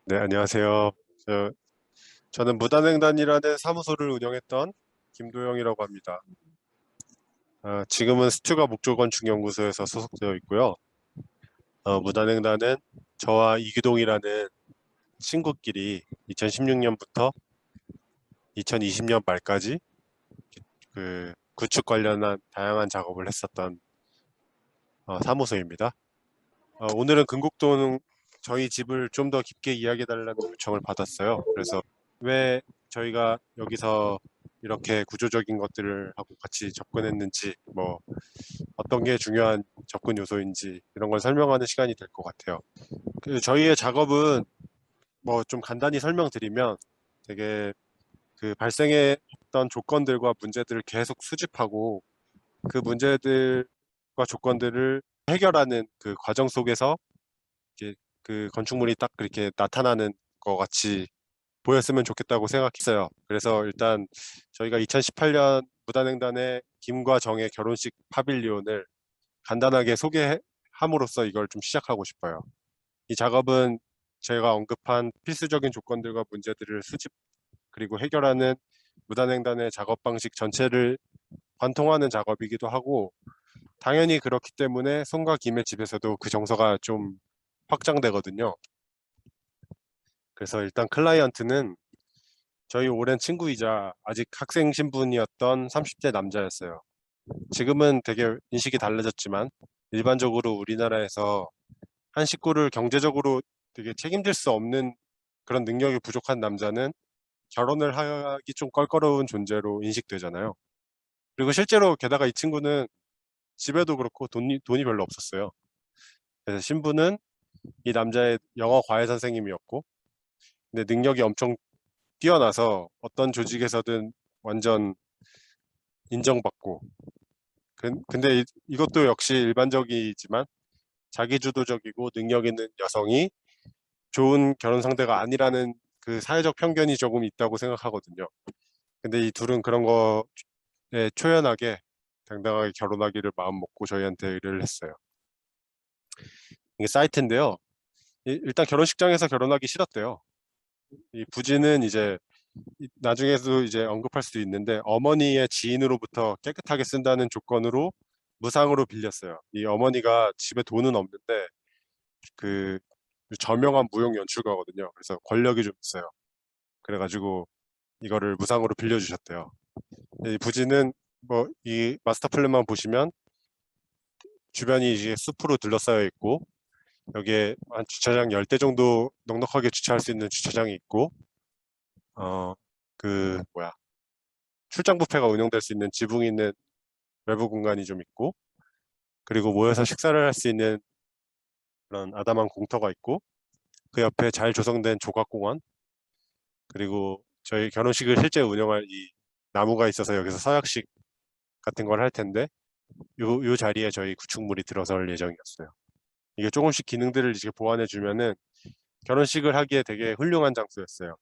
네, 안녕하세요. 저, 저는 무단횡단이라는 사무소를 운영했던 김도영이라고 합니다. 지금은 스튜가 목조건축연구소에서 소속되어 있고요. 무단횡단은 저와 이규동이라는 친구끼리 2016년부터 2020년 말까지 그 구축 관련한 다양한 작업을 했었던 사무소입니다. 오늘은 금곡동 저희 집을 좀 더 깊게 이야기해달라는 요청을 받았어요. 그래서 왜 저희가 여기서 이렇게 구조적인 것들을 하고 같이 접근했는지, 뭐 어떤 게 중요한 접근 요소인지 이런 걸 설명하는 시간이 될 것 같아요. 저희의 작업은 뭐 좀 간단히 설명드리면 되게 그 발생했던 조건들과 문제들을 계속 수집하고 그 문제들과 조건들을 해결하는 그 과정 속에서 이렇게 그 건축물이 딱 그렇게 나타나는 것 같이 보였으면 좋겠다고 생각했어요. 그래서 일단 저희가 2018년 무단횡단의 김과 정의 결혼식 파빌리온을 간단하게 소개함으로써 이걸 좀 시작하고 싶어요. 이 작업은 제가 언급한 필수적인 조건들과 문제들을 수집 그리고 해결하는 무단횡단의 작업 방식 전체를 관통하는 작업이기도 하고, 당연히 그렇기 때문에 손과 김의 집에서도 그 정서가 좀 확장되거든요. 그래서 일단 클라이언트는 저희 오랜 친구이자 아직 학생 신분이었던 30대 남자였어요. 지금은 되게 인식이 달라졌지만 일반적으로 우리나라에서 한 식구를 경제적으로 되게 책임질 수 없는 그런 능력이 부족한 남자는 결혼을 하기 좀 껄끄러운 존재로 인식되잖아요. 그리고 실제로 게다가 이 친구는 집에도 그렇고 돈이 별로 없었어요. 그래서 신부는 이 남자의 영어 과외 선생님이었고, 근데 능력이 엄청 뛰어나서 어떤 조직에서든 완전 인정받고, 근데 이것도 역시 일반적이지만 자기주도적이고 능력 있는 여성이 좋은 결혼 상대가 아니라는 그 사회적 편견이 조금 있다고 생각하거든요. 근데 이 둘은 그런 거에 초연하게 당당하게 결혼하기를 마음 먹고 저희한테 의뢰를 했어요. 이게 사이트인데요. 일단 결혼식장에서 결혼하기 싫었대요. 이 부지는 이제 나중에도 이제 언급할 수도 있는데 어머니의 지인으로부터 깨끗하게 쓴다는 조건으로 무상으로 빌렸어요. 이 어머니가 집에 돈은 없는데 그 저명한 무용 연출가거든요. 그래서 권력이 좀 있어요. 그래가지고 이거를 무상으로 빌려주셨대요. 이 부지는 뭐 이 마스터 플랜만 보시면 주변이 이제 숲으로 둘러싸여 있고, 여기에 한 주차장 10대 정도 넉넉하게 주차할 수 있는 주차장이 있고, 그 뭐야, 출장 뷔페가 운영될 수 있는 지붕이 있는 외부 공간이 좀 있고, 그리고 모여서 식사를 할 수 있는 그런 아담한 공터가 있고, 그 옆에 잘 조성된 조각공원, 그리고 저희 결혼식을 실제 운영할 이 나무가 있어서 여기서 서약식 같은 걸 할 텐데, 요 자리에 저희 구축물이 들어설 예정이었어요. 이게 조금씩 기능들을 이제 보완해 주면은 결혼식을 하기에 되게 훌륭한 장소였어요.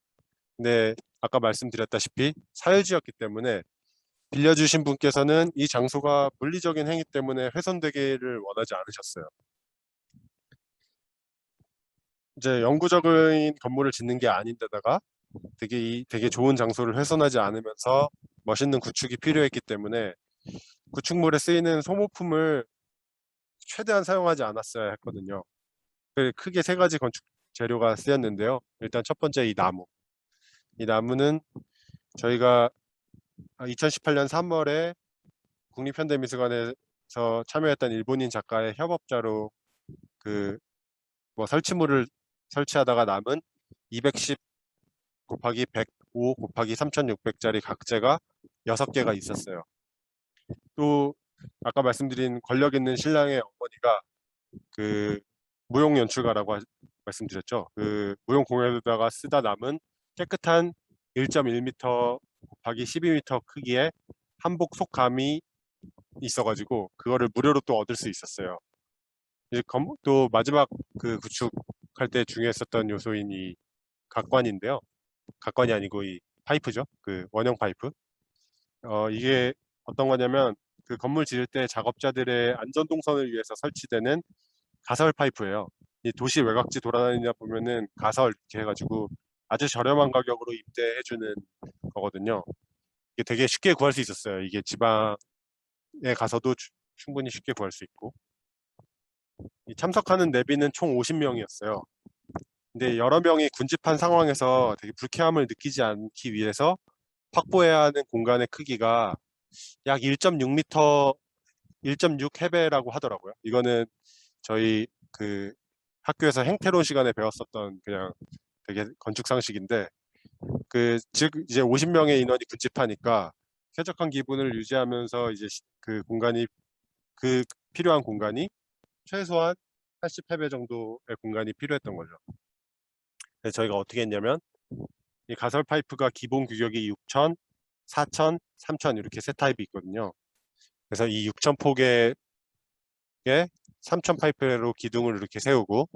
근데 아까 말씀드렸다시피 사유지였기 때문에 빌려주신 분께서는 이 장소가 물리적인 행위 때문에 훼손되기를 원하지 않으셨어요. 이제 영구적인 건물을 짓는 게 아닌데다가 되게 좋은 장소를 훼손하지 않으면서 멋있는 구축이 필요했기 때문에 구축물에 쓰이는 소모품을 최대한 사용하지 않았어야 했거든요. 크게 세 가지 건축 재료가 쓰였는데요. 일단 첫 번째 이 나무. 이 나무는 저희가 2018년 3월에 국립현대미술관에서 참여했던 일본인 작가의 협업자로 그 뭐 설치물을 설치하다가 남은 210 곱하기 105 곱하기 3600짜리 각재가 6개가 있었어요. 또 아까 말씀드린 권력 있는 신랑의 어머니가 그 무용 연출가라고 말씀드렸죠. 그 무용 공예에다가 쓰다 남은 깨끗한 1.1m 곱하기 12m 크기의 한복 속감이 있어가지고 그거를 무료로 또 얻을 수 있었어요. 이제 또 마지막 그 구축할 때 중요했었던 요소인 이 각관인데요. 각관이 아니고 이 파이프죠. 그 원형 파이프. 이게 어떤 거냐면 그 건물 지을 때 작업자들의 안전 동선을 위해서 설치되는 가설 파이프예요. 이 도시 외곽지 돌아다니다 보면은 가설 이렇게 해가지고 아주 저렴한 가격으로 임대해주는 거거든요. 이게 되게 쉽게 구할 수 있었어요. 이게 지방에 가서도 충분히 쉽게 구할 수 있고. 이 참석하는 내비는 총 50명이었어요. 근데 여러 명이 군집한 상황에서 되게 불쾌함을 느끼지 않기 위해서 확보해야 하는 공간의 크기가 약 1.6m, 1.6 해배라고 하더라고요. 이거는 저희 그 학교에서 행태론 시간에 배웠었던 그냥 되게 건축 상식인데, 그 즉 이제 50명의 인원이 군집하니까 쾌적한 기분을 유지하면서 이제 그 공간이, 그 필요한 공간이 최소한 80 해배 정도의 공간이 필요했던 거죠. 그래서 저희가 어떻게 했냐면, 이 가설 파이프가 기본 규격이 6,000, 4,000, 3,000 이렇게 세 타입이 있거든요. 그래서 이 6,000 폭의 3,000 파이프로 기둥을 이렇게 세우고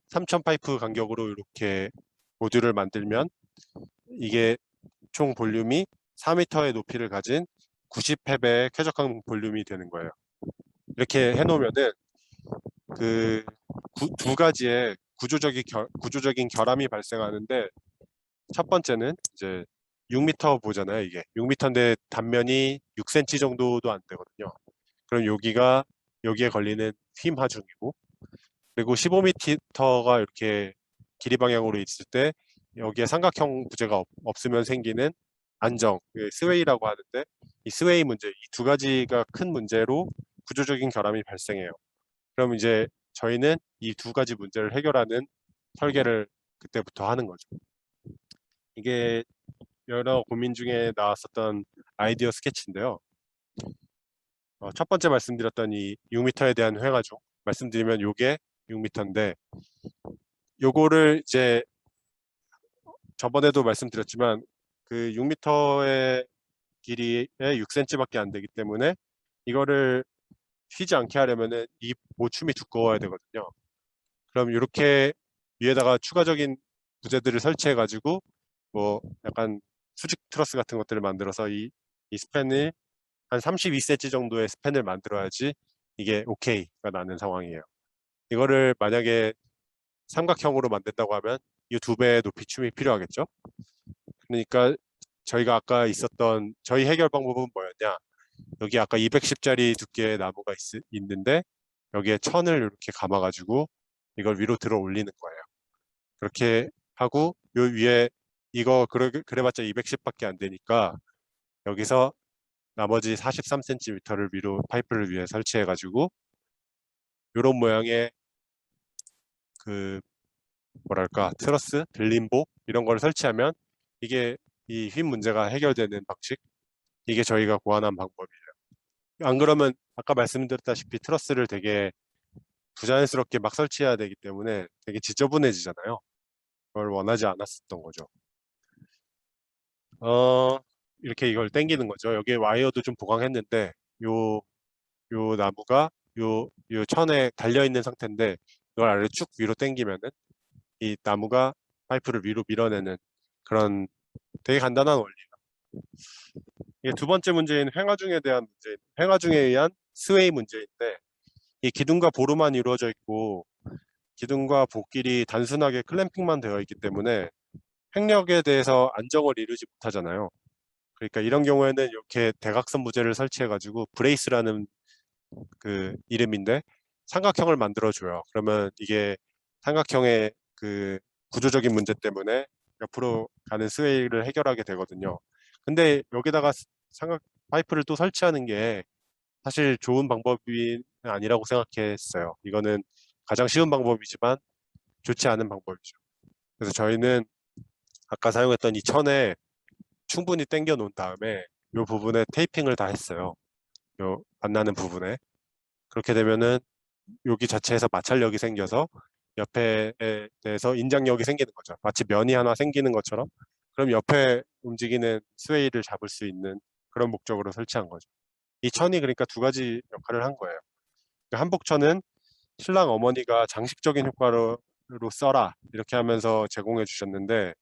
3,000 파이프 간격으로 이렇게 모듈을 만들면 이게 총 볼륨이 4m의 높이를 가진 90 해배의 쾌적한 볼륨이 되는 거예요. 이렇게 해놓으면은 그 두 가지의 구조적인 결함이 발생하는데, 첫 번째는 이제 6m 보잖아요. 이게 6m인데 단면이 6cm 정도도 안 되거든요. 그럼 여기에 걸리는 힘 하중이고, 그리고 15m가 이렇게 길이 방향으로 있을 때 여기에 삼각형 부재가 없으면 생기는 안정, 스웨이라고 하는데, 이 스웨이 문제, 이 두 가지가 큰 문제로 구조적인 결함이 발생해요. 그럼 이제 저희는 이 두 가지 문제를 해결하는 설계를 그때부터 하는 거죠. 이게 여러 고민 중에 나왔었던 아이디어 스케치인데요. 첫 번째 말씀드렸던 이 6m에 대한 횡화중, 말씀드리면 요게 6m인데, 요거를 이제 저번에도 말씀드렸지만 그 6m의 길이에 6cm밖에 안 되기 때문에 이거를 휘지 않게 하려면은 이 모춤이 두꺼워야 되거든요. 그럼 이렇게 위에다가 추가적인 부재들을 설치해 가지고 뭐 약간 수직 트러스 같은 것들을 만들어서 이 스팬을 한 32cm 정도의 스팬을 만들어야지 이게 오케이가 나는 상황이에요. 이거를 만약에 삼각형으로 만든다고 하면 이 두 배의 높이 춤이 필요하겠죠. 그러니까 저희가 아까 있었던 저희 해결 방법은 뭐였냐? 여기 아까 210짜리 두께의 나무가 있는데 여기에 천을 이렇게 감아가지고 이걸 위로 들어 올리는 거예요. 그렇게 하고 요 위에 이거 그래봤자 210밖에 안 되니까 여기서 나머지 43cm를 위로 파이프를 위에 설치해가지고 이런 모양의 그 뭐랄까 트러스, 들림복 이런 걸 설치하면 이게 이 휨 문제가 해결되는 방식, 이게 저희가 고안한 방법이에요. 안 그러면 아까 말씀드렸다시피 트러스를 되게 부자연스럽게 막 설치해야 되기 때문에 되게 지저분해지잖아요. 그걸 원하지 않았었던 거죠. 어 이렇게 이걸 당기는 거죠. 여기에 와이어도 좀 보강했는데 요 나무가 요 천에 달려 있는 상태인데 이걸 아래로 쭉 위로 당기면은 이 나무가 파이프를 위로 밀어내는 그런 되게 간단한 원리예요. 이게 두 번째 문제인 횡화중에 대한 문제, 횡화중에 의한 스웨이 문제인데, 이 기둥과 보루만 이루어져 있고 기둥과 보길이 단순하게 클램핑만 되어 있기 때문에 행력에 대해서 안정을 이루지 못하잖아요. 그러니까 이런 경우에는 이렇게 대각선 부재를 설치해 가지고 브레이스라는 그 이름인데 삼각형을 만들어 줘요. 그러면 이게 삼각형의 그 구조적인 문제 때문에 옆으로 가는 스웨이를 해결하게 되거든요. 근데 여기다가 삼각 파이프를 또 설치하는 게 사실 좋은 방법이 아니라고 생각했어요. 이거는 가장 쉬운 방법이지만 좋지 않은 방법이죠. 그래서 저희는 아까 사용했던 이 천에 충분히 당겨 놓은 다음에 이 부분에 테이핑을 다 했어요. 요 만나는 부분에. 그렇게 되면은 여기 자체에서 마찰력이 생겨서 옆에 대해서 인장력이 생기는 거죠. 마치 면이 하나 생기는 것처럼. 그럼 옆에 움직이는 스웨이를 잡을 수 있는 그런 목적으로 설치한 거죠. 이 천이 그러니까 두 가지 역할을 한 거예요. 한복천은 신랑 어머니가 장식적인 효과로 써라 이렇게 하면서 제공해 주셨는데,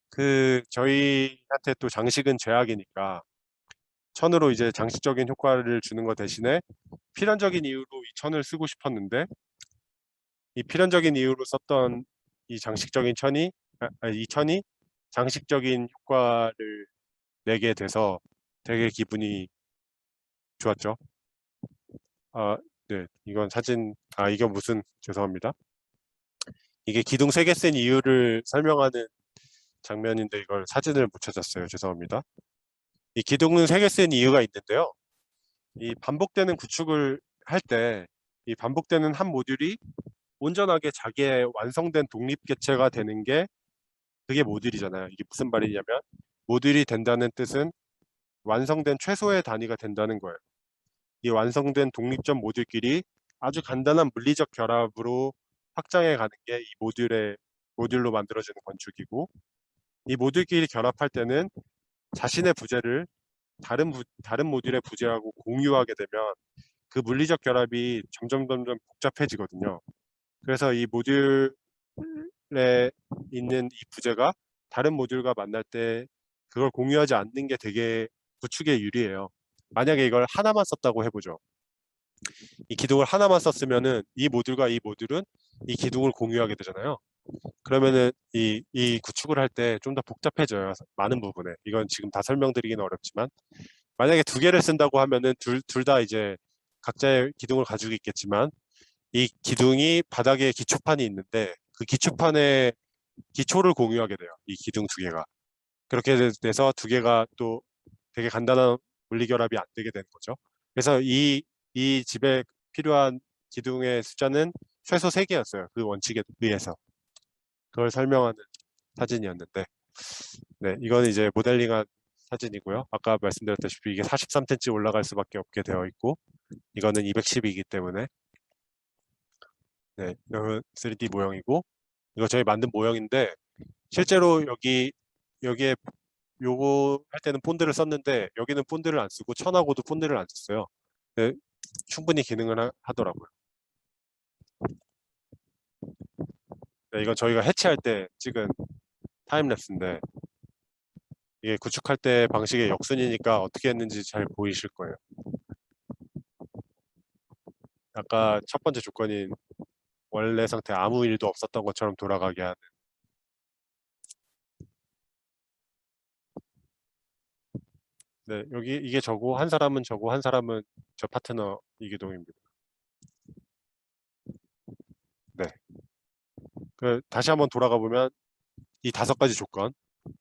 그 저희한테 또 장식은 죄악이니까 천으로 이제 장식적인 효과를 주는 것 대신에 필연적인 이유로 이 천을 쓰고 싶었는데 이 필연적인 이유로 썼던 이 장식적인 천이 이 천이 장식적인 효과를 내게 돼서 되게 기분이 좋았죠. 아, 네, 이건 사진, 이건 무슨, 죄송합니다. 이게 기둥 3개 쓴 이유를 설명하는 장면인데 이걸 사진을 묻혀줬어요. 죄송합니다. 이 기둥은 3개 쓴 이유가 있는데요. 이 반복되는 구축을 할 때 이 반복되는 한 모듈이 온전하게 자기의 완성된 독립개체가 되는 게 그게 모듈이잖아요. 이게 무슨 말이냐면 모듈이 된다는 뜻은 완성된 최소의 단위가 된다는 거예요. 이 완성된 독립적 모듈끼리 아주 간단한 물리적 결합으로 확장해 가는 게 이 모듈로 만들어지는 건축이고, 이 모듈끼리 결합할 때는 자신의 부재를 다른 모듈의 부재하고 공유하게 되면 그 물리적 결합이 점점 복잡해지거든요. 그래서 이 모듈에 있는 이 부재가 다른 모듈과 만날 때 그걸 공유하지 않는 게 되게 구축에 유리해요. 만약에 이걸 하나만 썼다고 해보죠. 이 기둥을 하나만 썼으면은 이 모듈과 이 모듈은 이 기둥을 공유하게 되잖아요. 그러면은 이 구축을 할 때 좀 더 복잡해져요. 많은 부분에. 이건 지금 다 설명드리기는 어렵지만, 만약에 2개를 쓴다고 하면은 둘 다 이제 각자의 기둥을 가지고 있겠지만, 이 기둥이 바닥에 기초판이 있는데 그 기초판에 기초를 공유하게 돼요. 이 기둥 2개가. 그렇게 돼서 2개가 또 되게 간단한 물리결합이 안 되게 되는 거죠. 그래서 이 집에 필요한 기둥의 숫자는 최소 3개였어요. 그 원칙에 의해서. 그걸 설명하는 사진이었는데, 네, 이건 이제 모델링한 사진이고요. 아까 말씀드렸다시피 이게 43cm 올라갈 수밖에 없게 되어 있고, 이거는 210이기 때문에, 네, 이건 3D 모형이고, 이거 저희 만든 모형인데, 실제로 여기에 요거 할 때는 폰드를 썼는데, 여기는 폰드를 안 쓰고 천하고도 폰드를 안 썼어요. 네, 충분히 기능을 하더라고요. 네, 이건 저희가 해체할 때 찍은 타임랩스인데, 이게 구축할 때 방식의 역순이니까 어떻게 했는지 잘 보이실 거예요. 아까 첫 번째 조건인 원래 상태 아무 일도 없었던 것처럼 돌아가게 하는. 네, 여기 이게 저고 한 사람은 저고 한 사람은 저 파트너 이기동입니다. 네. 다시 한번 돌아가 보면 이 5가지 조건,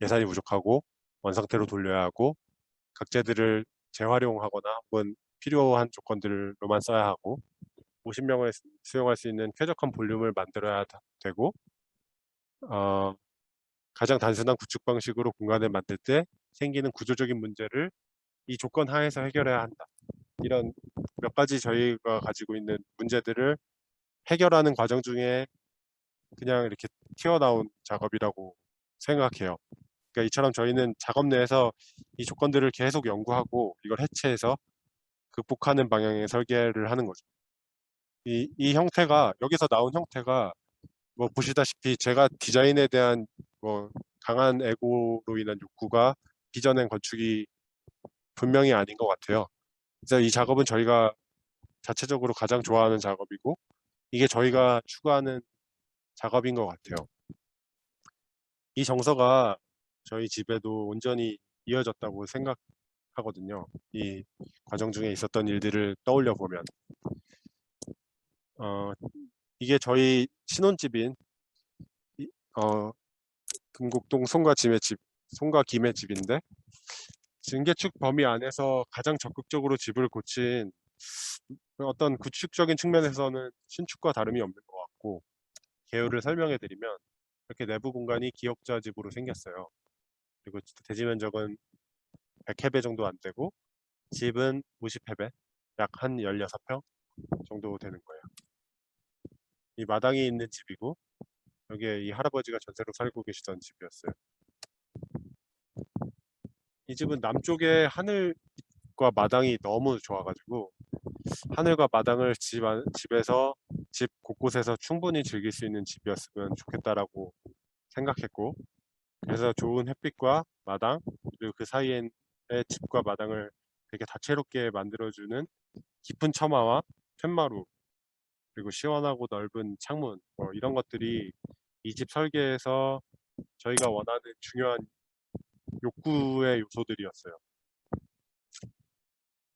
예산이 부족하고 원상태로 돌려야 하고 각재들을 재활용하거나 혹은 필요한 조건들로만 써야 하고 50명을 수용할 수 있는 쾌적한 볼륨을 만들어야 되고 어, 가장 단순한 구축 방식으로 공간을 만들 때 생기는 구조적인 문제를 이 조건 하에서 해결해야 한다. 이런 몇 가지 저희가 가지고 있는 문제들을 해결하는 과정 중에 그냥 이렇게 튀어나온 작업이라고 생각해요. 그러니까 이처럼 저희는 작업 내에서 이 조건들을 계속 연구하고 이걸 해체해서 극복하는 방향의 설계를 하는 거죠. 이 형태가 여기서 나온 형태가 뭐 보시다시피 제가 디자인에 대한 뭐 강한 에고로 인한 욕구가 빚어낸 건축이 분명히 아닌 것 같아요. 그래서 이 작업은 저희가 자체적으로 가장 좋아하는 작업이고 이게 저희가 추구하는 작업인 것 같아요. 이 정서가 저희 집에도 온전히 이어졌다고 생각하거든요. 이 과정 중에 있었던 일들을 떠올려 보면 어, 이게 저희 신혼집인 금곡동 송과 김의 집인데 증개축 범위 안에서 가장 적극적으로 집을 고친 어떤 구축적인 측면에서는 신축과 다름이 없는 것 같고 개요를 설명해 드리면 이렇게 내부 공간이 기역자 집으로 생겼어요. 그리고 대지 면적은 100해배 정도 안 되고 집은 50해배 약 한 16평 정도 되는 거예요. 이 마당이 있는 집이고 여기에 이 할아버지가 전세로 살고 계시던 집이었어요. 이 집은 남쪽에 하늘과 마당이 너무 좋아가지고 하늘과 마당을 집에서 집 곳곳에서 충분히 즐길 수 있는 집이었으면 좋겠다라고 생각했고 그래서 좋은 햇빛과 마당 그리고 그 사이에 집과 마당을 되게 다채롭게 만들어주는 깊은 처마와 툇마루 그리고 시원하고 넓은 창문, 뭐 이런 것들이 이 집 설계에서 저희가 원하는 중요한 욕구의 요소들이었어요.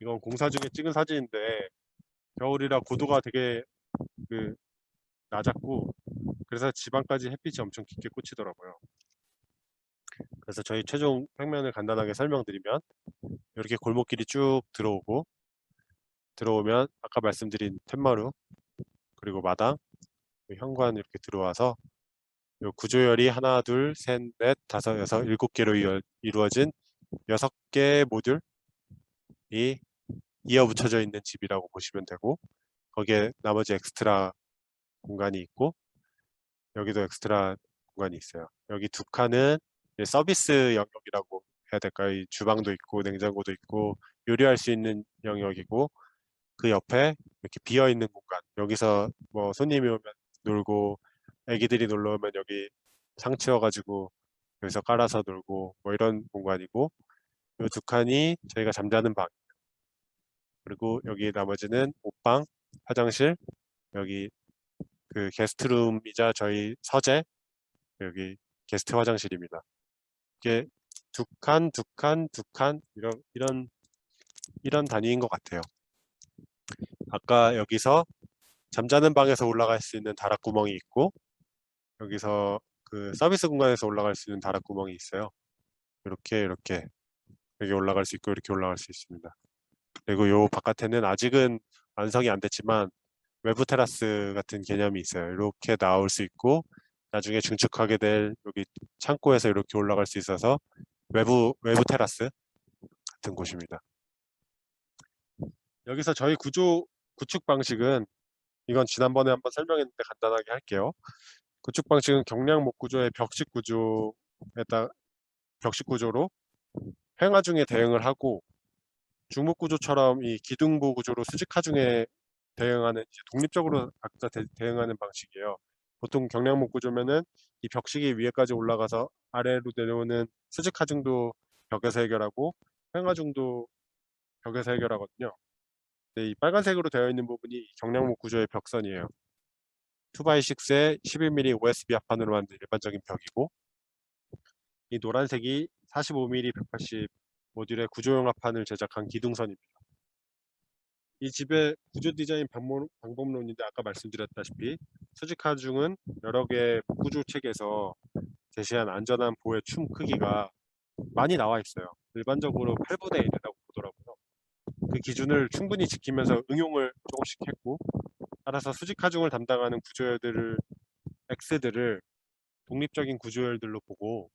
이건 공사 중에 찍은 사진인데 겨울이라 고도가 되게 그 낮았고, 그래서 지방까지 햇빛이 엄청 깊게 꽂히더라고요. 그래서 저희 최종 평면을 간단하게 설명드리면, 이렇게 골목길이 쭉 들어오면 아까 말씀드린 텐마루, 그리고 마당, 현관 이렇게 들어와서 요 구조열이 하나, 둘, 셋, 넷, 다섯, 여섯, 일곱 개로 이루어진 6개 모듈이 이어 붙여져 있는 집이라고 보시면 되고, 거기에 나머지 엑스트라 공간이 있고, 여기도 엑스트라 공간이 있어요. 여기 두 칸은 서비스 영역이라고 해야 될까요? 이 주방도 있고 냉장고도 있고 요리할 수 있는 영역이고, 그 옆에 이렇게 비어 있는 공간, 여기서 뭐 손님이 오면 놀고, 애기들이 놀러 오면 여기 상 치워가지고 여기서 깔아서 놀고, 뭐 이런 공간이고, 이 두 칸이 저희가 잠자는 방, 그리고 여기 나머지는 옷방, 화장실, 여기 그 게스트룸이자 저희 서재, 여기 게스트 화장실입니다. 이게 두 칸, 두 칸, 두 칸, 이런 단위인 것 같아요. 아까 여기서 잠자는 방에서 올라갈 수 있는 다락구멍이 있고, 여기서 그 서비스 공간에서 올라갈 수 있는 다락구멍이 있어요. 이렇게 여기 올라갈 수 있고 이렇게 올라갈 수 있습니다. 그리고 요 바깥에는 아직은 완성이 안 됐지만 외부 테라스 같은 개념이 있어요. 이렇게 나올 수 있고, 나중에 증축하게 될 여기 창고에서 이렇게 올라갈 수 있어서 외부 테라스 같은 곳입니다. 여기서 저희 구축 방식은, 이건 지난번에 한번 설명했는데 간단하게 할게요. 구축 방식은 경량목 구조의 벽식 구조로 행하중에 대응을 하고, 중목 구조처럼 이 기둥부 구조로 수직 하중에 대응하는, 이제 독립적으로 각자 대응하는 방식이에요. 보통 경량목 구조면은 이 벽식이 위에까지 올라가서 아래로 내려오는 수직 하중도 벽에서 해결하고 행하중도 벽에서 해결하거든요. 근데 이 빨간색으로 되어 있는 부분이 경량목 구조의 벽선이에요. 2x6에 11mm OSB 합판으로 만든 일반적인 벽이고, 이 노란색이 45mm 180 모듈의 구조용 합판을 제작한 기둥선입니다. 이 집의 구조 디자인 방법론인데, 아까 말씀드렸다시피 수직 하중은 여러 개의 구조 책에서 제시한 안전한 보의 춤 크기가 많이 나와 있어요. 일반적으로 8분의 1이라고 보더라고요. 그 기준을 충분히 지키면서 응용을 조금씩 했고, 따라서 수직 하중을 담당하는 X들을 독립적인 구조열들로 보고,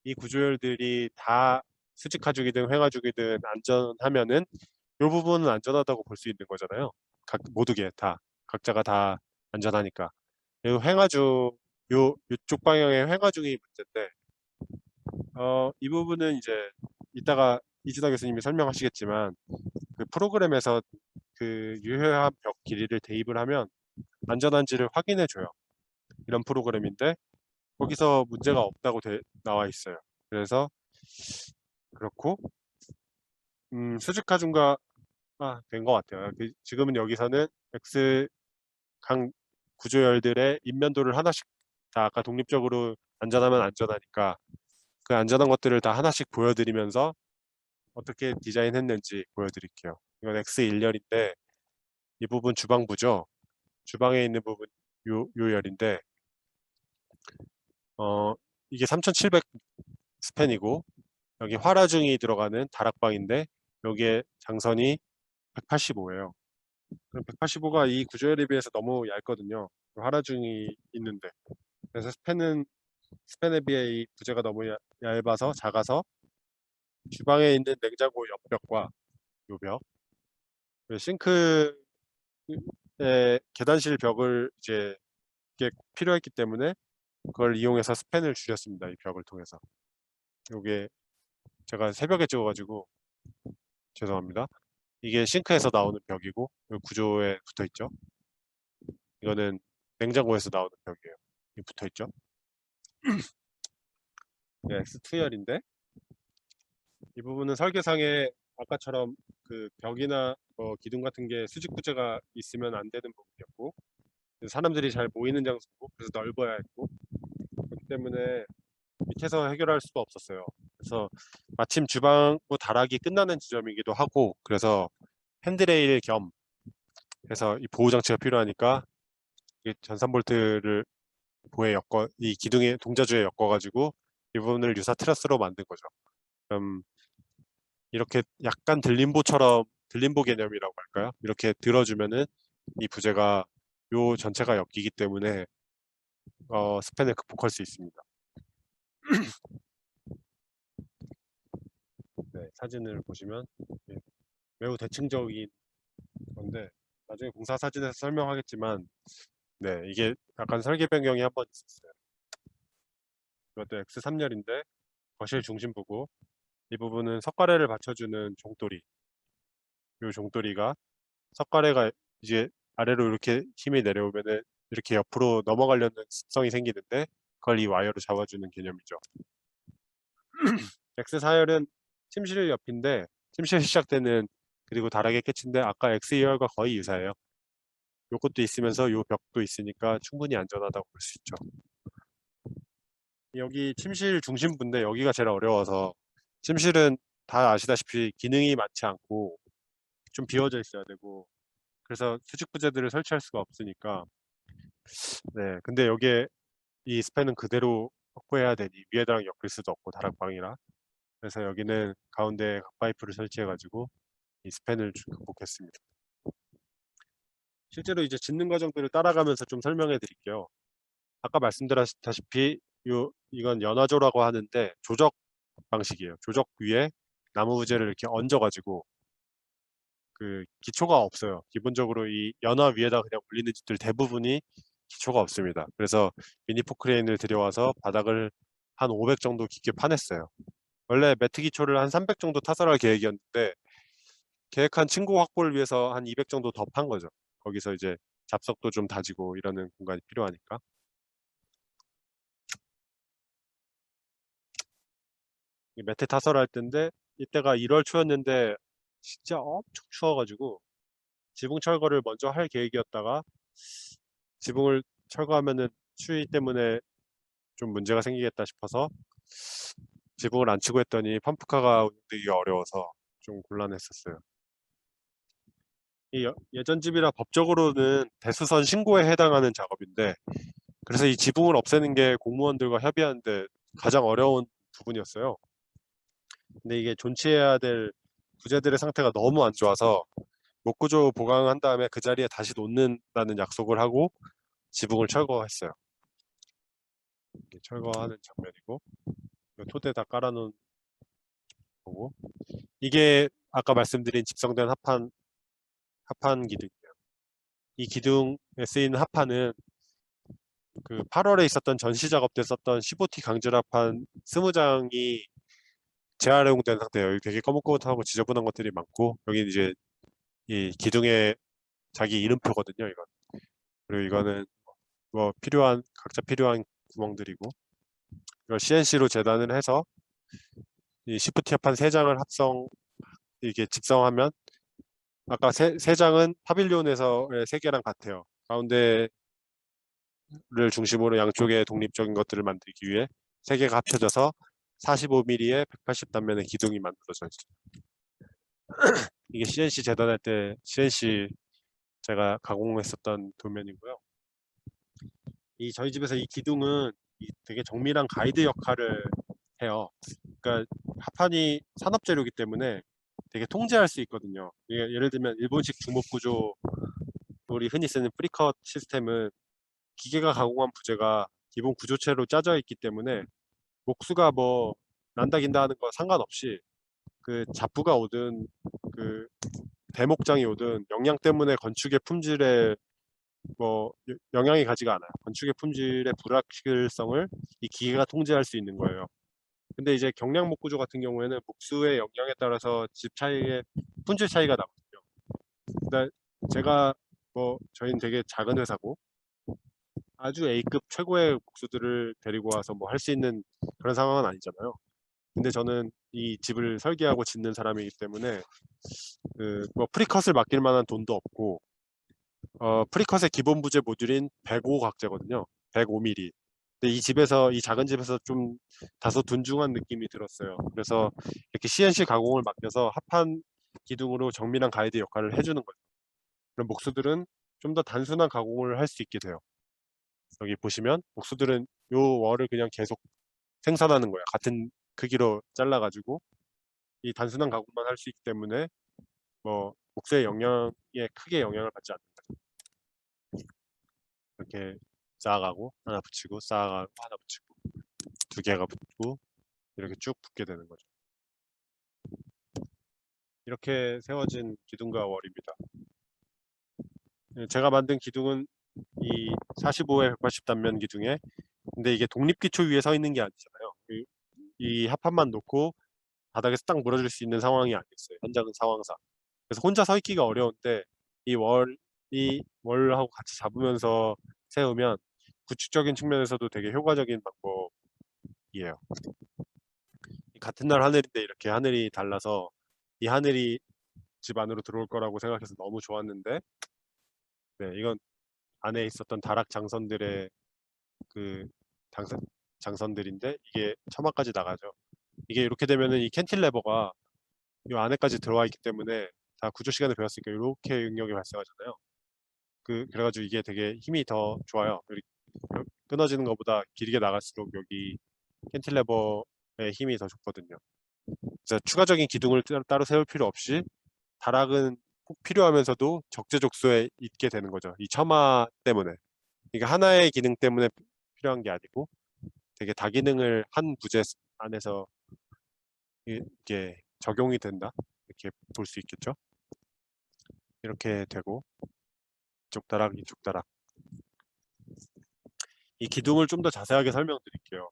이 구조열들이 다 수직 하중이든 횡 하중이든 안전하면은 이 부분은 안전하다고 볼 수 있는 거잖아요. 모두게 다 각자가 다 안전하니까. 그리고 횡하중, 요쪽 방향의 횡하중이 문제인데, 이 부분은 이제 이따가 이진아 교수님이 설명하시겠지만, 그 프로그램에서 그 유효한 벽 길이를 대입을 하면 안전한지를 확인해 줘요. 이런 프로그램인데 거기서 문제가 없다고 나와 있어요. 그래서 그렇고, 수직 하중과 된 것 같아요. 지금은 여기서는 X 강 구조열들의 인면도를 하나씩 다, 아까 독립적으로 안전하면 안전하니까 그 안전한 것들을 다 하나씩 보여드리면서 어떻게 디자인했는지 보여드릴게요. 이건 X1열인데, 이 부분 주방부죠. 주방에 있는 부분 요 열인데, 어, 이게 3700 스팬이고, 여기 활하중이 들어가는 다락방인데 여기에 장선이 185예요. 그럼 185가 이 구조열에 비해서 너무 얇거든요. 활하중이 있는데. 그래서 스팬에 비해 이 부재가 너무 얇아서 작아서 주방에 있는 냉장고 옆벽과 요 벽, 그리고 싱크의 계단실 벽을 이제 이게 필요했기 때문에 그걸 이용해서 스팬을 줄였습니다. 이 벽을 통해서. 요게 제가 새벽에 찍어가지고 죄송합니다. 이게 싱크에서 나오는 벽이고, 이 구조에 붙어 있죠. 이거는 냉장고에서 나오는 벽이에요. 이 붙어 있죠. 이게 X2열인데, 이 부분은 설계상에 아까처럼 그 벽이나 기둥 같은 게 수직 부재가 있으면 안 되는 부분이었고, 사람들이 잘 모이는 장소고 그래서 넓어야 했고 그렇기 때문에 밑에서 해결할 수가 없었어요. 그래서 마침 주방부 다락이 끝나는 지점이기도 하고 그래서 핸드레일 겸 해서 이 보호 장치가 필요하니까 이 전산 볼트를 보에 엮어 이 기둥의 동자주에 엮어가지고 이 부분을 유사 트러스로 만든 거죠. 음, 이렇게 약간 들림보처럼 들림보 개념이라고 할까요? 이렇게 들어주면은 이 부재가 요 전체가 엮이기 때문에 스팬을 극복할 수 있습니다. 네, 사진을 보시면 예, 매우 대칭적인 건데 나중에 공사 사진에서 설명하겠지만 네, 이게 약간 설계 변경이 한 번 있었어요. 이것도 X3열인데 거실 중심부고 이 부분은 석가래를 받쳐주는 종돌이 이 종돌이가 석가래가 이제 아래로 이렇게 힘이 내려오면은 이렇게 옆으로 넘어가려는 습성이 생기는데 그걸 이 와이어로 잡아주는 개념이죠. X4열은 침실 옆인데 침실 시작되는 그리고 다락의 끝인데 아까 X2열과 거의 유사해요. 요것도 있으면서 요 벽도 있으니까 충분히 안전하다고 볼 수 있죠. 여기 침실 중심부인데 여기가 제일 어려워서 침실은 다 아시다시피 기능이 많지 않고 좀 비워져 있어야 되고 그래서 수직 부재들을 설치할 수가 없으니까 네 근데 여기에 이 스팬은 그대로 확보해야 되니 위에다가 엮을 수도 없고 다락방이라 그래서 여기는 가운데 각파이프를 설치해 가지고 이 스팬을 극복했습니다. 실제로 이제 짓는 과정들을 따라가면서 좀 설명해 드릴게요. 아까 말씀드렸다시피 이건 연화조라고 하는데 조적 방식이에요. 조적 위에 나무 부재를 이렇게 얹어 가지고 그 기초가 없어요. 기본적으로 이 연화 위에다 그냥 올리는 집들 대부분이 기초가 없습니다. 그래서 미니 포크레인을 들여와서 바닥을 한 500 정도 깊게 파냈어요. 원래 매트 기초를 한 300 정도 타설할 계획이었는데 계획한 층고 확보를 위해서 한 200 정도 더 판 거죠. 거기서 이제 잡석도 좀 다지고 이러는 공간이 필요하니까. 매트 타설할 때인데 이때가 1월 초였는데 진짜 엄청 추워가지고 지붕 철거를 먼저 할 계획이었다가 지붕을 철거하면은 추위 때문에 좀 문제가 생기겠다 싶어서 지붕을 안 치고 했더니 펌프카가 운영되기가 어려워서 좀 곤란했었어요. 이 예전 집이라 법적으로는 대수선 신고에 해당하는 작업인데 그래서 이 지붕을 없애는 게 공무원들과 협의하는데 가장 어려운 부분이었어요. 근데 이게 존치해야 될 부재들의 상태가 너무 안 좋아서 목구조 보강한 다음에 그 자리에 다시 놓는다는 약속을 하고 지붕을 철거했어요. 철거하는 장면이고 토대 다 깔아놓은 거고 이게 아까 말씀드린 집성된 합판 기둥이에요. 이 기둥에 쓰이는 합판은 그 8월에 있었던 전시 작업 때 썼던 15T 강철 합판 20장이 재활용된 상태예요. 여기 되게 거뭇거뭇하고 지저분한 것들이 많고 여기 이제 이 기둥에 자기 이름표거든요. 이건 그리고 이거는 뭐 각자 필요한 구멍들이고 이걸 CNC로 재단을 해서 이 시프트 합판 3장을 이게 집성하면 아까 세 장은 파빌리온에서의 3개랑 같아요. 가운데를 중심으로 양쪽에 독립적인 것들을 만들기 위해 3개가 합쳐져서 45mm의 180 단면의 기둥이 만들어져 있어요. 이게 CNC 재단할 때 CNC 제가 가공했었던 도면이고요. 저희 집에서 이 기둥은 되게 정밀한 가이드 역할을 해요. 그러니까 합판이 산업재료이기 때문에 되게 통제할 수 있거든요. 예를 들면 일본식 주목 구조 우리 흔히 쓰는 프리컷 시스템은 기계가 가공한 부재가 기본 구조체로 짜져 있기 때문에 목수가 뭐 난다 긴다 하는 거 상관없이 그 잡부가 오든 그 대목장이 오든 영양 때문에 건축의 품질에 뭐 영향이 가지가 않아요. 건축의 품질의 불확실성을 이 기계가 통제할 수 있는 거예요. 근데 이제 경량 목구조 같은 경우에는 목수의 역량에 따라서 집 차이의 품질 차이가 나거든요. 근데 제가 뭐 저희는 되게 작은 회사고 아주 A급 최고의 목수들을 데리고 와서 뭐 할 수 있는 그런 상황은 아니잖아요. 근데 저는 이 집을 설계하고 짓는 사람이기 때문에 그 뭐 프리컷을 맡길 만한 돈도 없고 프리컷의 기본 부재 모듈인 105 각재거든요. 105mm. 근데 이 집에서 이 작은 집에서 좀 다소 둔중한 느낌이 들었어요. 그래서 이렇게 CNC 가공을 맡겨서 합판 기둥으로 정밀한 가이드 역할을 해주는 거죠. 그럼 목수들은 좀 더 단순한 가공을 할 수 있게 돼요. 여기 보시면 목수들은 요 월을 그냥 계속 생산하는 거예요. 같은 크기로 잘라가지고 이 단순한 가공만 할 수 있기 때문에 뭐 목수의 영향에 크게 영향을 받지 않는다. 이렇게 쌓아가고 하나 붙이고 쌓아가고 하나 붙이고 두 개가 붙고 이렇게 쭉 붙게 되는 거죠. 이렇게 세워진 기둥과 월입니다. 제가 만든 기둥은 이 45에 180 단면 기둥에 근데 이게 독립기초 위에 서 있는 게 아니잖아요. 이 합판만 놓고 바닥에서 딱 무너질 수 있는 상황이 아니었어요. 현장은 상황상. 그래서 혼자 서 있기가 어려운데 이 월하고 같이 잡으면서 세우면 구축적인 측면에서도 되게 효과적인 방법이에요. 같은 날 하늘인데 이렇게 하늘이 달라서 이 하늘이 집 안으로 들어올 거라고 생각해서 너무 좋았는데 네, 이건 안에 있었던 다락 장선들의 그 장선, 장선들인데 이게 처마까지 나가죠. 이게 이렇게 되면은 이 캔틸레버가 이 안에까지 들어와 있기 때문에 다 구조 시간에 배웠으니까 이렇게 응력이 발생하잖아요. 그래가지고 이게 되게 힘이 더 좋아요. 끊어지는 것보다 길게 나갈수록 여기 캔틸레버의 힘이 더 좋거든요. 그래서 추가적인 기둥을 따로 세울 필요 없이 다락은 꼭 필요하면서도 적재적소에 있게 되는 거죠. 이 처마 때문에. 그러니까 하나의 기능 때문에 필요한 게 아니고 되게 다기능을 한 부재 안에서 이게 적용이 된다. 이렇게 볼 수 있겠죠. 이렇게 되고 이쪽 다락, 이쪽 다락. 이 기둥을 좀 더 자세하게 설명드릴게요.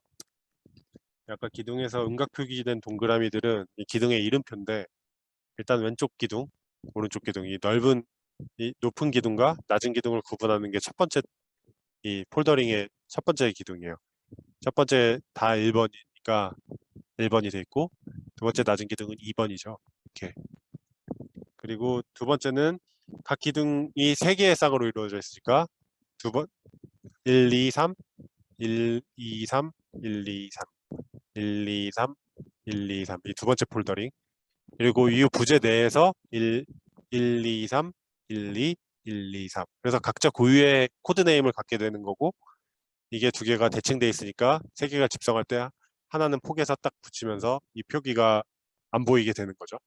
아까 기둥에서 음각 표기된 동그라미들은 이 기둥의 이름표인데 일단 왼쪽 기둥, 오른쪽 기둥, 이 높은 기둥과 낮은 기둥을 구분하는 게 첫 번째 이 폴더링의 첫 번째 기둥이에요. 첫 번째 다 1번이니까 1번이 돼 있고 두 번째 낮은 기둥은 2번이죠. 이렇게. 그리고 두 번째는 각 기둥이 세 개의 쌍으로 이루어져 있으니까 두 번 1, 2, 3, 1, 2, 3, 1, 2, 3, 1, 2, 3, 1, 2, 3. 이 두 번째 폴더링. 그리고 이 부재 내에서 1, 2, 3, 1, 2, 1, 2, 3. 그래서 각자 고유의 코드 네임을 갖게 되는 거고 이게 두 개가 대칭돼 있으니까 세 개가 집성할 때 하나는 폭에서 딱 붙이면서 이 표기가 안 보이게 되는 거죠.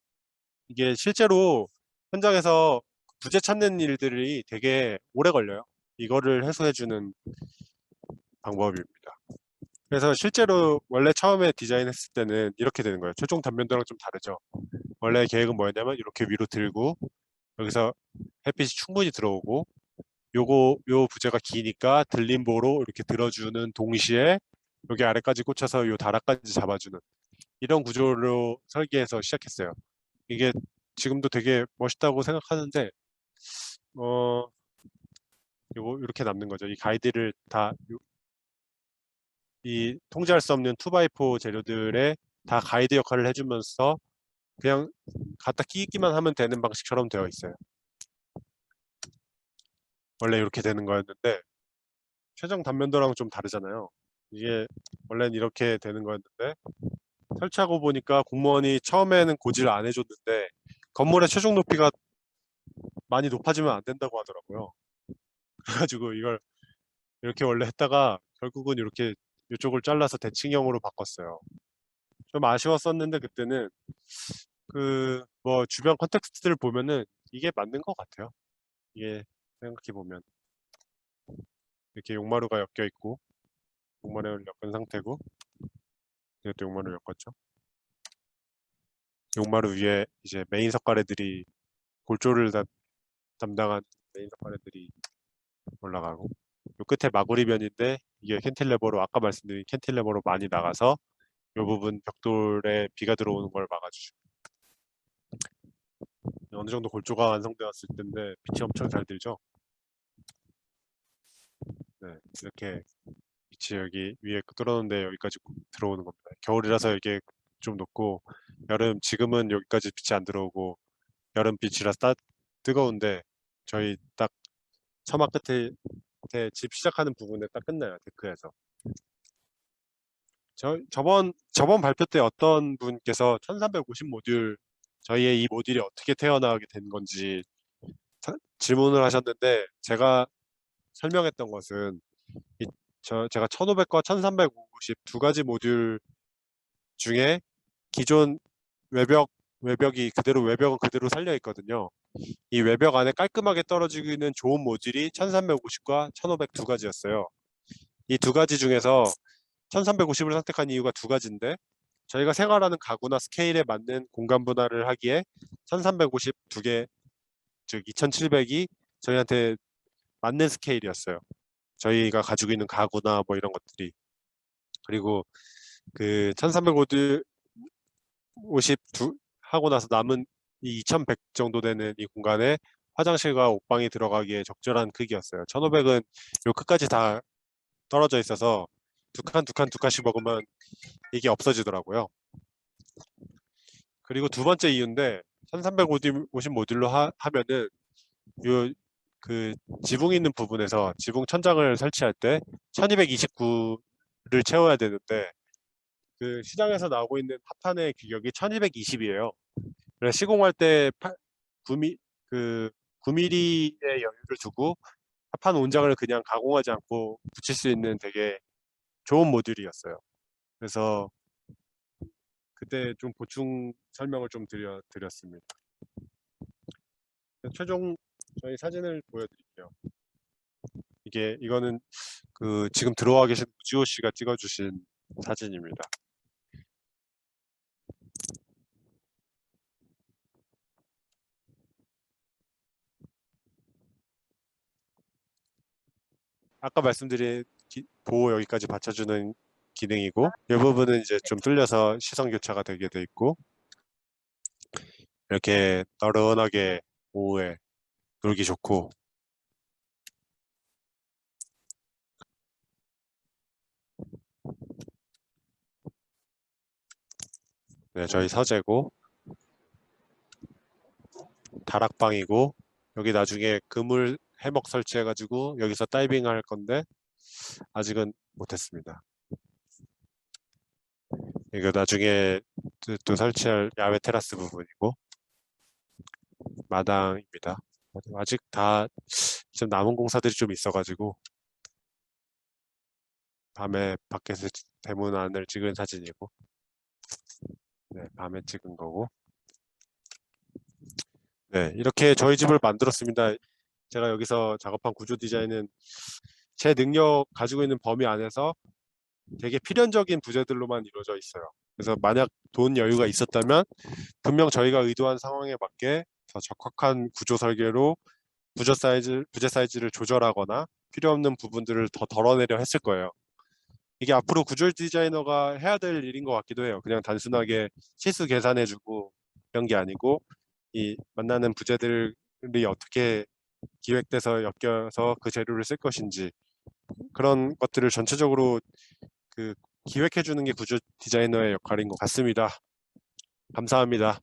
이게 실제로 현장에서 부재 찾는 일들이 되게 오래 걸려요. 이거를 해소해주는 방법입니다. 그래서 실제로 원래 처음에 디자인했을 때는 이렇게 되는 거예요. 최종 단면도랑 좀 다르죠. 원래 계획은 뭐였냐면 이렇게 위로 들고 여기서 햇빛이 충분히 들어오고 요 부재가 기니까 들림보로 이렇게 들어주는 동시에 여기 아래까지 꽂혀서 요 다락까지 잡아주는 이런 구조로 설계해서 시작했어요. 이게 지금도 되게 멋있다고 생각하는데 어 요거 이렇게 남는 거죠. 이 가이드를 다 이 통제할 수 없는 2x4 재료들의 다 가이드 역할을 해주면서 그냥 갖다 끼기만 하면 되는 방식처럼 되어 있어요. 원래 이렇게 되는 거였는데 최종 단면도랑 좀 다르잖아요. 이게 원래는 이렇게 되는 거였는데 설치하고 보니까 공무원이 처음에는 고지를 안 해줬는데 건물의 최종 높이가 많이 높아지면 안 된다고 하더라고요. 그래가지고 이걸 이렇게 원래 했다가 결국은 이렇게 이쪽을 잘라서 대칭형으로 바꿨어요. 좀 아쉬웠었는데 그때는 그 뭐 주변 컨텍스트를 보면은 이게 맞는 것 같아요. 이게 생각해 보면 이렇게 용마루가 엮여 있고 용마루를 엮은 상태고 이것도 용마루를 엮었죠. 용마루 위에 이제 메인 석가래들이 골조를 담당한 메인 석가래들이 올라가고 요 끝에 마구리변인데 이게 캔틸레버로 아까 말씀드린 캔틸레버로 많이 나가서 이 부분 벽돌에 비가 들어오는 걸 막아주죠. 어느 정도 골조가 완성되었을 텐데 빛이 엄청 잘 들죠. 네, 이렇게 빛이 여기 위에 뚫어놓은데 여기까지 들어오는 겁니다. 겨울이라서 이게 좀 높고 지금은 여기까지 빛이 안 들어오고 여름 빛이라 뜨거운데 저희 딱 처마 끝에 집 시작하는 부분에 딱 끝나요. 데크에서. 저번 발표 때 어떤 분께서 1350 모듈, 저희의 이 모듈이 어떻게 태어나게 된 건지 질문을 하셨는데, 제가 설명했던 것은 제가 1500과 1350 두 가지 모듈 중에 기존 외벽은 그대로 살려 있거든요. 이 외벽 안에 깔끔하게 떨어지고 있는 좋은 모듈이 1350과 1500 두 가지였어요. 이 두 가지 중에서 1350을 선택한 이유가 두 가지인데, 저희가 생활하는 가구나 스케일에 맞는 공간 분할을 하기에 1350 두 개, 즉 2700이 저희한테 맞는 스케일이었어요. 저희가 가지고 있는 가구나 뭐 이런 것들이. 그리고 그 1350 하고 나서 남은 이 2100 정도 되는 이 공간에 화장실과 옷방이 들어가기에 적절한 크기였어요. 1500은 요 끝까지 다 떨어져 있어서 두 칸씩 먹으면 이게 없어지더라고요. 그리고 두 번째 이유인데, 1350 모듈로 하면은 요 그 지붕 있는 부분에서 지붕 천장을 설치할 때 1229를 채워야 되는데, 그 시장에서 나오고 있는 합판의 규격이 1220이에요. 그래서 시공할 때 9mm, 그 9mm의 여유를 두고 합판 온장을 그냥 가공하지 않고 붙일 수 있는 되게 좋은 모듈이었어요. 그래서 그때 좀 보충 설명을 좀 드렸습니다. 최종 저희 사진을 보여드릴게요. 이거는 그 지금 들어와 계신 우지호 씨가 찍어주신 사진입니다. 아까 말씀드린 보호 여기까지 받쳐주는 기능이고, 이 부분은 이제 좀 뚫려서 시선 교차가 되게 돼 있고, 이렇게 나른하게 오후에 놀기 좋고. 네, 저희 서재고 다락방이고, 여기 나중에 그물 해먹 설치해가지고 여기서 다이빙 할 건데 아직은 못했습니다. 이거 나중에 또 설치할 야외 테라스 부분이고, 마당입니다. 아직 다 지금 남은 공사들이 좀 있어가지고 밤에 밖에서 대문 안을 찍은 사진이고, 네, 밤에 찍은 거고. 네, 이렇게 저희 집을 만들었습니다. 제가 여기서 작업한 구조 디자인은 제 능력 가지고 있는 범위 안에서 되게 필연적인 부재들로만 이루어져 있어요. 그래서 만약 돈 여유가 있었다면 분명 저희가 의도한 상황에 맞게 더 적확한 구조 설계로 부재 사이즈를 조절하거나 필요 없는 부분들을 더 덜어내려 했을 거예요. 이게 앞으로 구조 디자이너가 해야 될 일인 것 같기도 해요. 그냥 단순하게 실수 계산해주고 이런 게 아니고, 이 만나는 부재들이 어떻게 기획돼서 엮여서 그 재료를 쓸 것인지, 그런 것들을 전체적으로 그 기획해주는 게 구조 디자이너의 역할인 것 같습니다. 감사합니다.